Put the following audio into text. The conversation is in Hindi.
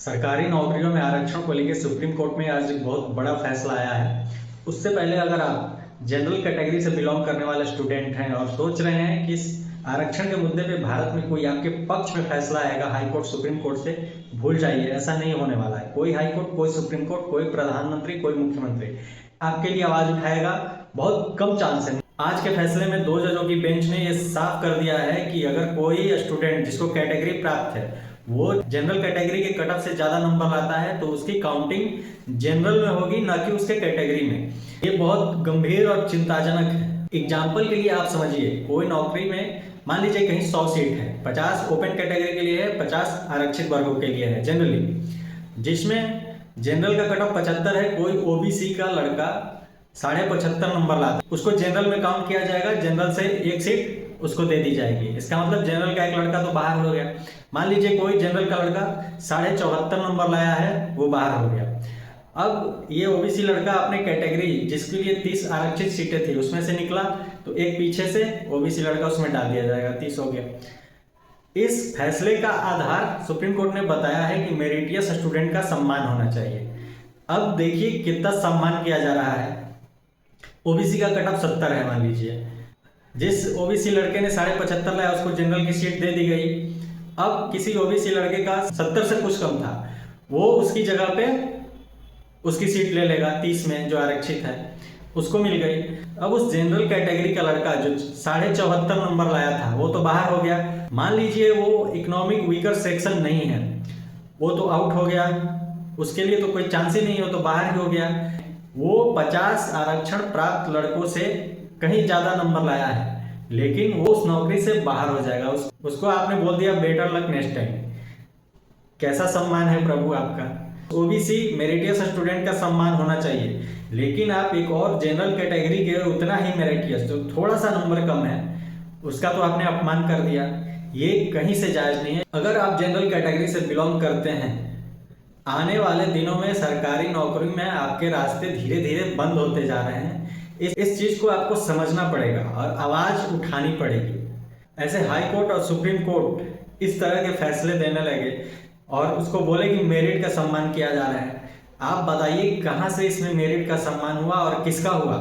सरकारी नौकरियों में आरक्षण को लेकर सुप्रीम कोर्ट में आज एक बहुत बड़ा फैसला आया है। उससे पहले अगर आप जनरल कैटेगरी से बिलोंग करने वाले स्टूडेंट हैं और सोच रहे हैं कि इस आरक्षण के मुद्दे पे भारत में कोई आपके पक्ष में फैसला आएगा हाई कोर्ट सुप्रीम कोर्ट से, भूल जाइए, ऐसा नहीं होने वाला है। कोई हाई कोर्ट, कोई सुप्रीम कोर्ट, कोई प्रधानमंत्री, कोई मुख्यमंत्री आपके लिए आवाज उठाएगा, बहुत कम चांस है। आज के फैसले में 2 जजों की बेंच ने यह साफ कर दिया है कि अगर कोई स्टूडेंट जिसको कैटेगरी प्राप्त है वो जनरल कैटेगरी के कट ऑफ से ज्यादा नंबर लाता है तो उसकी काउंटिंग जनरल में होगी, ना कि उसके कैटेगरी में। ये बहुत गंभीर और चिंताजनक है। एग्जाम्पल के लिए आप समझिए, कोई नौकरी में मान लीजिए कहीं 100 सीट है, 50 ओपन कैटेगरी के लिए है, 50 आरक्षित वर्गों के लिए है जनरली, जिसमें जनरल का कट ऑफ 75 है। कोई ओबीसी का लड़का 75.5 नंबर लाता है, उसको जनरल में काउंट किया जाएगा, जनरल से एक सीट उसको दे दी जाएगी। इसका मतलब जनरल का एक लड़का तो बाहर हो गया। मान लीजिए कोई जनरल का लड़का 74.5 नंबर लाया है, वो बाहर हो गया। अब ये ओबीसी लड़का अपने कैटेगरी जिसके लिए 30 आरक्षित सीटें थी उसमें से निकला, तो एक पीछे से ओबीसी लड़का उसमें डाल दिया जाएगा, 30 हो गया। इस फैसले का आधार सुप्रीम कोर्ट ने बताया है कि मेरिटियस स्टूडेंट का सम्मान होना चाहिए। अब देखिए कितना सम्मान किया जा रहा है। ओबीसी का कट ऑफ 70 है, मान लीजिए जिस ओबीसी लड़के ने 75.5 लाया उसको जनरल की सीट दे दी गई। अब किसी ओबीसी लड़के का 70 से कुछ कम था, वो उसकी जगह पे उसकी सीट ले लेगा 30 में जो आरक्षित है, उसको मिल गई। अब उस जनरल कैटेगरी का लड़का जो 74.5 नंबर लाया था वो तो बाहर हो गया। मान लीजिए वो इकोनॉमिक वीकर सेक्शन नहीं है, वो तो आउट हो गया, उसके लिए तो कोई चांस ही नहीं हो, तो बाहर ही हो गया। वो 50 आरक्षण प्राप्त लड़कों से कहीं ज्यादा नंबर लाया है, लेकिन वो उस नौकरी से बाहर हो जाएगा। उसको आपने बोल दिया बेटर लक नेक्स्ट टाइम। कैसा सम्मान है प्रभु आपका। ओबीसी मेरिटियस स्टूडेंट का सम्मान होना चाहिए, लेकिन आप एक और जनरल कैटेगरी के उतना ही मेरिटियस जो थोड़ा सा नंबर कम है उसका तो आपने अपमान कर दिया। ये कहीं से जायज नहीं है। अगर आप जनरल कैटेगरी से बिलोंग करते हैं, आने वाले दिनों में सरकारी नौकरी में आपके रास्ते धीरे धीरे बंद होते जा रहे हैं। इस चीज को आपको समझना पड़ेगा और आवाज उठानी पड़ेगी। ऐसे हाई कोर्ट और सुप्रीम कोर्ट इस तरह के फैसले देने लगे और उसको बोले कि मेरिट का सम्मान किया जा रहा है। आप बताइए कहां से इसमें मेरिट का सम्मान हुआ और किसका हुआ।